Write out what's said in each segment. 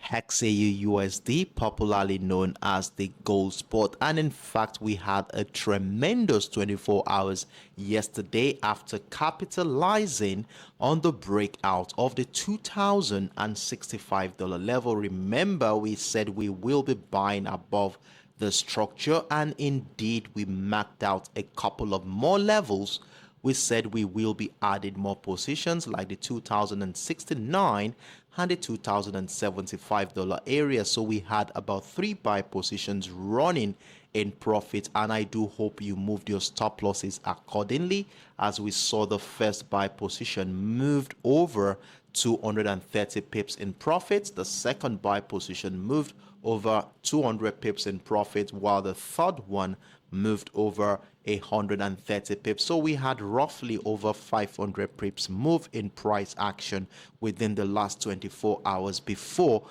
XAUUSD, popularly known as the gold spot. And in fact, we had a tremendous 24 hours yesterday after capitalizing on the breakout of the $2,065 level. Remember, we said we will be buying above the structure, and indeed we marked out a couple of more levels. We said we will be adding more positions like the 2069 and the $2,075 area. So we had about 3 buy positions running in profit, and I do hope you moved your stop losses accordingly, as we saw the first buy position moved over 230 pips in profit. The second buy position moved over 200 pips in profit, while the third one moved over 130 pips. So we had roughly over 500 pips move in price action within the last 24 hours before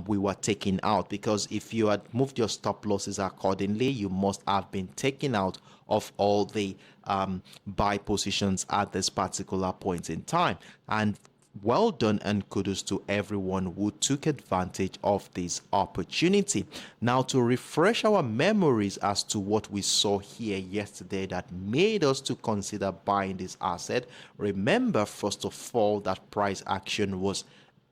we were taken out, because if you had moved your stop losses accordingly, you must have been taken out of all the buy positions at this particular point in time. And well done and kudos to everyone who took advantage of this opportunity. Now, to refresh our memories as to what we saw here yesterday that made us to consider buying this asset, remember first of all that price action was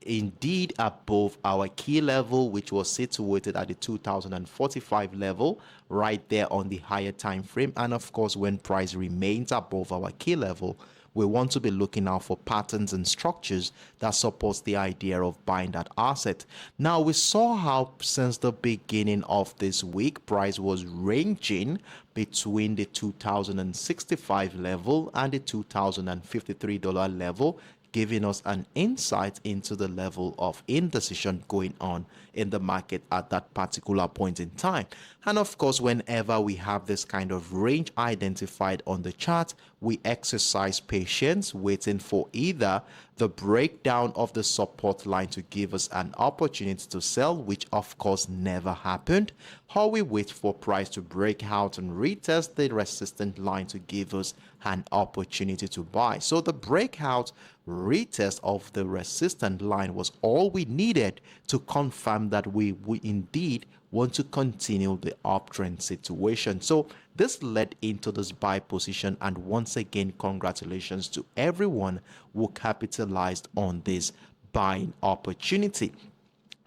indeed above our key level, which was situated at the 2045 level, right there on the higher time frame. And of course, when price remains above our key level, we want to be looking out for patterns and structures that supports the idea of buying that asset. Now, we saw how since the beginning of this week, price was ranging between the 2065 level and the $2,053 level, giving us an insight into the level of indecision going on in the market at that particular point in time. And of course, whenever we have this kind of range identified on the chart, we exercise patience, waiting for either the breakdown of the support line to give us an opportunity to sell, which of course never happened, or we wait for price to break out and retest the resistance line to give us an opportunity to buy. So the breakout retest of the resistance line was all we needed to confirm that we indeed want to continue the uptrend situation. So this led into this buy position, and once again, congratulations to everyone who capitalized on this buying opportunity.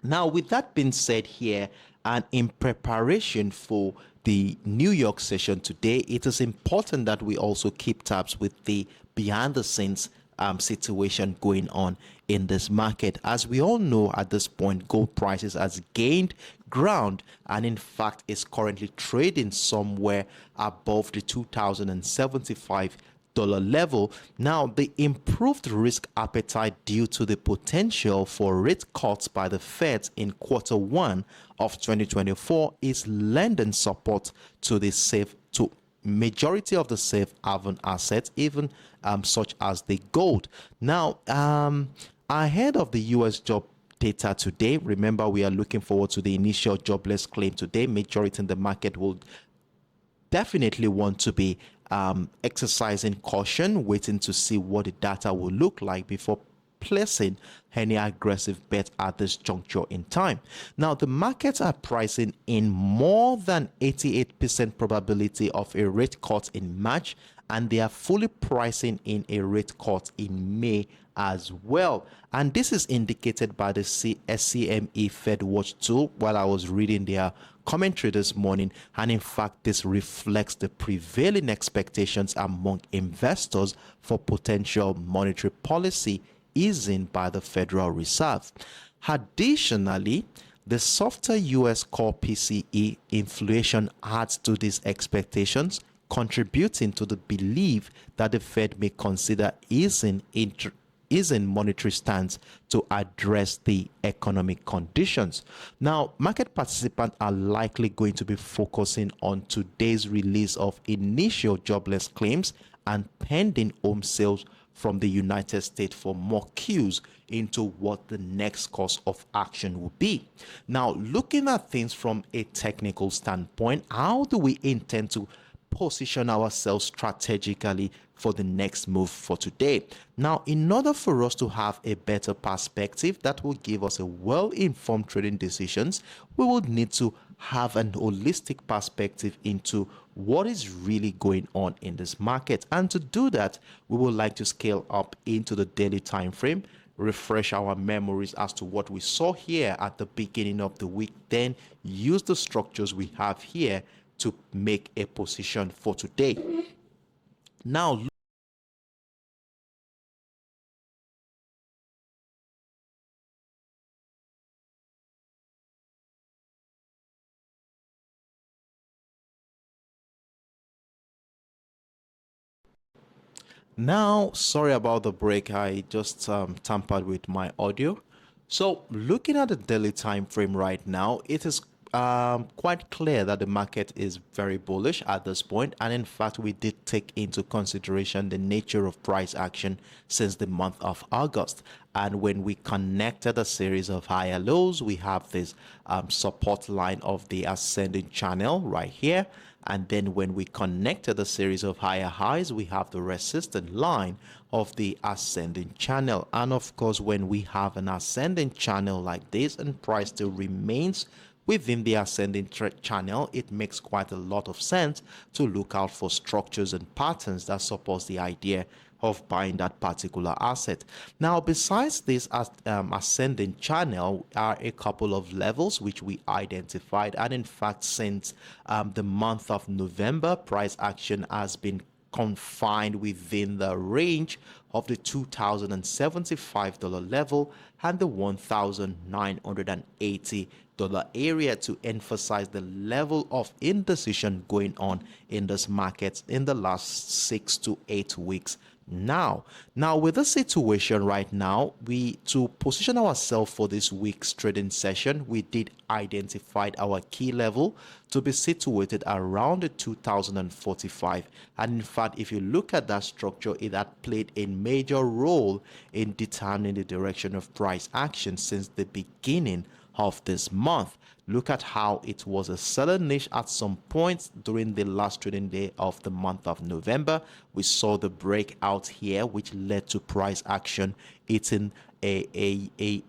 Now, with that being said here, and in preparation for the New York session today, it is important that we also keep tabs with the behind the scenes situation going on in this market. As we all know, at this point, gold prices has gained ground and in fact is currently trading somewhere above the 2075 level. Now, the improved risk appetite due to the potential for rate cuts by the Fed in Q1 of 2024 is lending support to the majority of the safe haven assets, even such as the gold. Now, ahead of the US job data today, remember we are looking forward to the initial jobless claim today. Majority in the market will definitely want to be exercising caution, waiting to see what the data will look like before placing any aggressive bet at this juncture in time. Now, the markets are pricing in more than 88% probability of a rate cut in March, and they are fully pricing in a rate cut in May as well. And this is indicated by the SCME Fed Watch tool while I was reading their commentary this morning, and in fact this reflects the prevailing expectations among investors for potential monetary policy easing by the Federal Reserve. Additionally, the softer US core PCE inflation adds to these expectations, contributing to the belief that the Fed may consider easing monetary stance to address the economic conditions. Now, market participants are likely going to be focusing on today's release of initial jobless claims and pending home sales from the United States for more cues into what the next course of action will be. Now, looking at things from a technical standpoint, how do we intend to position ourselves strategically for the next move for today. Now, in order for us to have a better perspective that will give us a well-informed trading decisions, we would need to have an holistic perspective into what is really going on in this market. And to do that, we would like to scale up into the daily time frame, refresh our memories as to what we saw here at the beginning of the week, then use the structures we have here to make a position for today. Now, sorry about the break. I just tampered with my audio. So, looking at the daily time frame right now, it is quite clear that the market is very bullish at this point, and in fact, we did take into consideration the nature of price action since the month of August. And when we connected a series of higher lows, we have this support line of the ascending channel right here. And then when we connected a series of higher highs, we have the resistant line of the ascending channel. And of course, when we have an ascending channel like this and price still remains within the ascending channel, it makes quite a lot of sense to look out for structures and patterns that supports the idea of buying that particular asset. Now, besides this ascending channel are a couple of levels which we identified, and in fact, since the month of November, price action has been confined within the range of the $2,075 level and the $1,980 area, to emphasize the level of indecision going on in this market in the last 6 to 8 weeks. Now with the situation right now, to position ourselves for this week's trading session, we did identify our key level to be situated around the 2045. And in fact, if you look at that structure, it had played a major role in determining the direction of price action since the beginning of this month. Look at how it was a selling niche at some points during the last trading day of the month of November. We saw the breakout here, which led to price action hitting the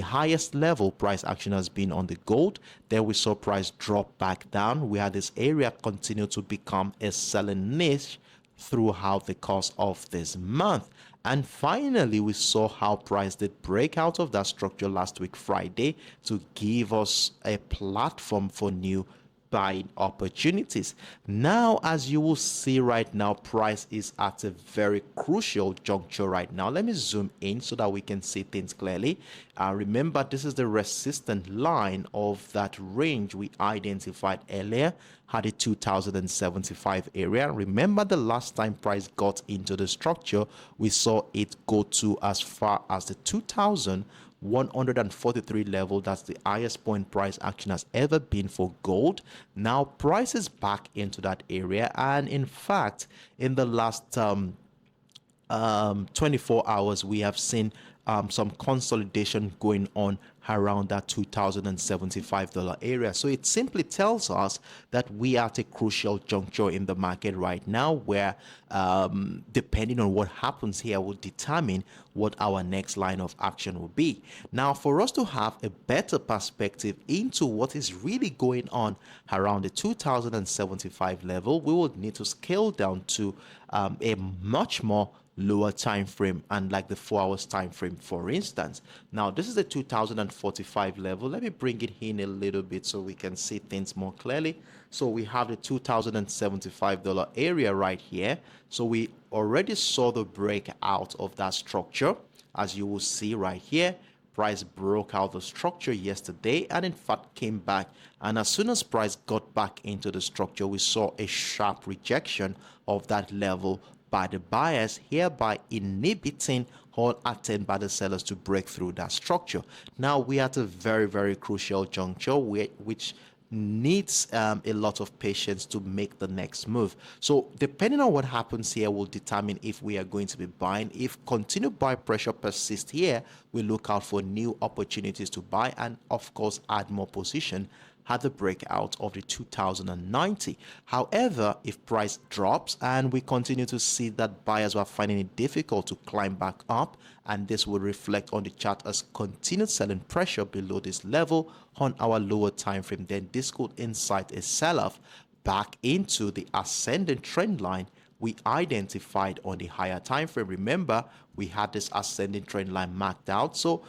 highest level price action has been on the gold. Then we saw price drop back down. We had this area continue to become a selling niche throughout the course of this month. And finally, we saw how price did break out of that structure last week, Friday, to give us a platform for new buying opportunities. Now, as you will see right now, price is at a very crucial juncture right now. Let me zoom in so that we can see things clearly. Remember, this is the resistant line of that range we identified earlier, had a 2075 area. Remember, the last time price got into the structure, we saw it go to as far as the 2143 level. That's the highest point price action has ever been for gold. Now price is back into that area, and in fact, in the last 24 hours, we have seen some consolidation going on around that $2075 area. So it simply tells us that we are at a crucial juncture in the market right now, where depending on what happens here will determine what our next line of action will be. Now, for us to have a better perspective into what is really going on around the 2075 level, we will need to scale down to a much more lower time frame, and like the 4 hours time frame, for instance. Now this is the 2045 level. Let me bring it in a little bit so we can see things more clearly. So we have the $2075 area right here. So we already saw the breakout of that structure, as you will see right here. Price broke out the structure yesterday and in fact came back, and as soon as price got back into the structure, we saw a sharp rejection of that level by the buyers, hereby inhibiting all attempt by the sellers to break through that structure. Now we are at a very crucial juncture which needs a lot of patience to make the next move. So depending on what happens here will determine if we are going to be buying. If continued buy pressure persists here, we look out for new opportunities to buy and of course add more position had the breakout of the 2090. However, if price drops and we continue to see that buyers were finding it difficult to climb back up, and this will reflect on the chart as continued selling pressure below this level on our lower time frame, then this could incite a sell-off back into the ascending trend line we identified on the higher time frame. Remember, we had this ascending trend line marked out, so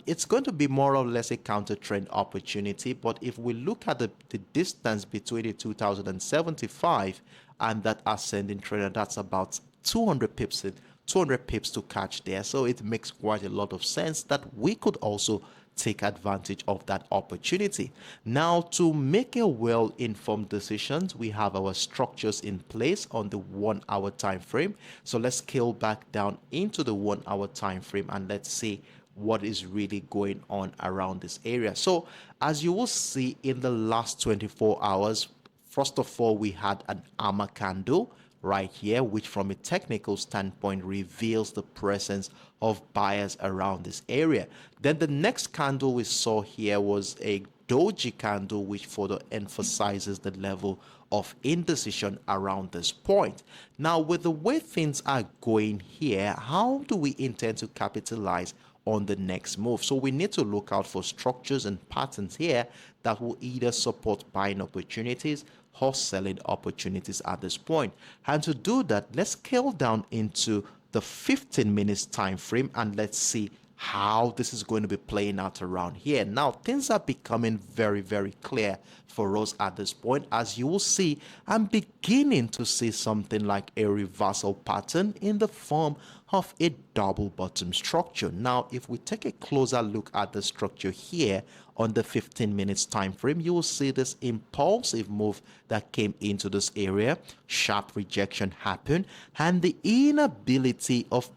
it's going to be more or less a counter trend opportunity. But if we look at the distance between the 2075 and that ascending trend, that's about 200 pips 200 pips to catch there, so it makes quite a lot of sense that we could also take advantage of that opportunity. Now, to make a well-informed decisions, we have our structures in place on the 1 hour time frame. So let's scale back down into the 1 hour time frame and let's see what is really going on around this area. So as you will see in the last 24 hours, first of all, we had an armor candle right here, which from a technical standpoint reveals the presence of buyers around this area. Then the next candle we saw here was a doji candle, which further emphasizes the level of indecision around this point. Now, with the way things are going here, how do we intend to capitalize on the next move? So we need to look out for structures and patterns here that will either support buying opportunities or selling opportunities at this point. And to do that, let's scale down into the 15 minutes time frame and let's see how this is going to be playing out around here. Now, things are becoming very clear for us at this point. As you will see, I'm beginning to see something like a reversal pattern in the form of a double bottom structure. Now, if we take a closer look at the structure here on the 15 minutes time frame, you will see this impulsive move that came into this area, sharp rejection happened, and the inability of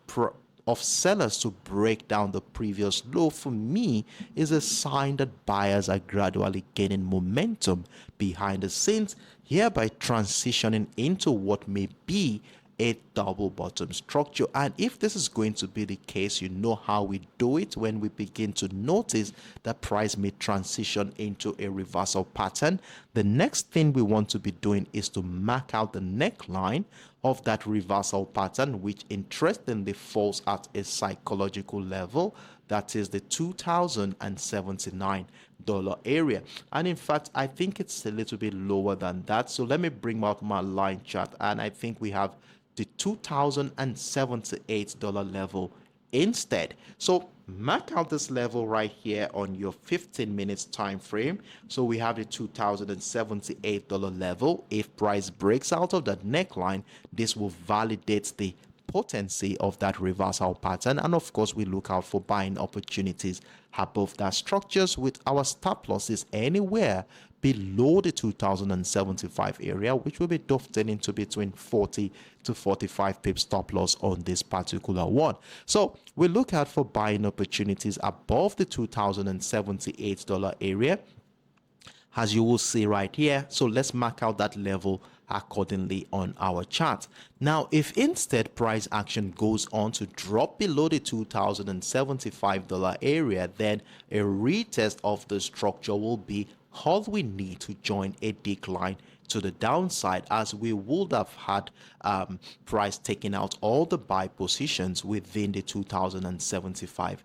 sellers to break down the previous low, for me, is a sign that buyers are gradually gaining momentum behind the scenes, hereby transitioning into what may be a double bottom structure. And if this is going to be the case, you know how we do it when we begin to notice that price may transition into a reversal pattern. The next thing we want to be doing is to mark out the neckline of that reversal pattern, which interestingly falls at a psychological level, that is the $2,079 area. And in fact, I think it's a little bit lower than that. So let me bring out my line chart, and I think we have the $2,078 level instead. So mark out this level right here on your 15 minutes time frame. So we have the $2,078 level. If price breaks out of that neckline, this will validate the potency of that reversal pattern, and of course we look out for buying opportunities above that structures with our stop losses anywhere below the 2075 area, which will be dovetailing to between 40 to 45 pip stop loss on this particular one. So we look out for buying opportunities above the $2,078 area, as you will see right here. So let's mark out that level accordingly on our chart. Now, if instead price action goes on to drop below the $2,075 area, then a retest of the structure will be all we need to join a decline to the downside, as we would have had price taking out all the buy positions within the $2,075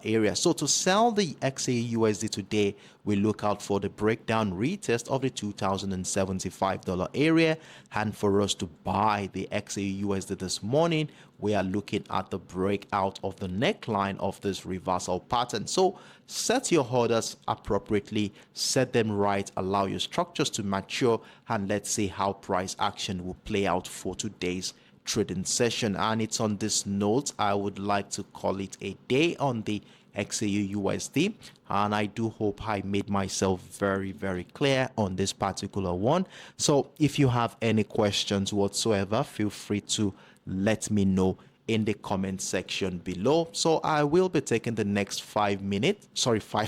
area. So to sell the XAUUSD today, we look out for the breakdown retest of the $2,075 area, and for us to buy the XAUUSD this morning, we are looking at the breakout of the neckline of this reversal pattern. So set your orders appropriately, set them right, allow your structures to mature, and let's see how price action will play out for today's trading session. And it's on this note I would like to call it a day on the XAUUSD, and I do hope I made myself very clear on this particular one. So if you have any questions whatsoever, feel free to let me know in the comment section below. So I will be taking the next 5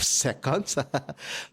seconds.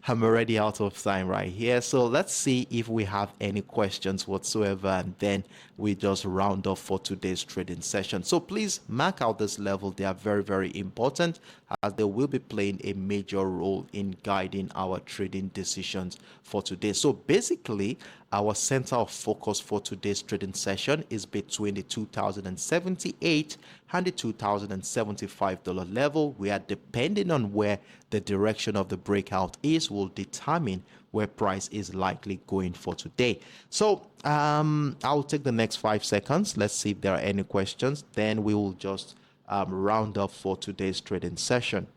I'm already out of time right here. So let's see if we have any questions whatsoever, and then we just round off for today's trading session. So please mark out this level. They are very, very important, as they will be playing a major role in guiding our trading decisions for today. So basically, our center of focus for today's trading session is between the 2078 and the $2075 level, where depending on where the direction of the breakout is will determine where price is likely going for today. So I'll take the next 5 seconds. Let's see if there are any questions. Then we will just round up for today's trading session.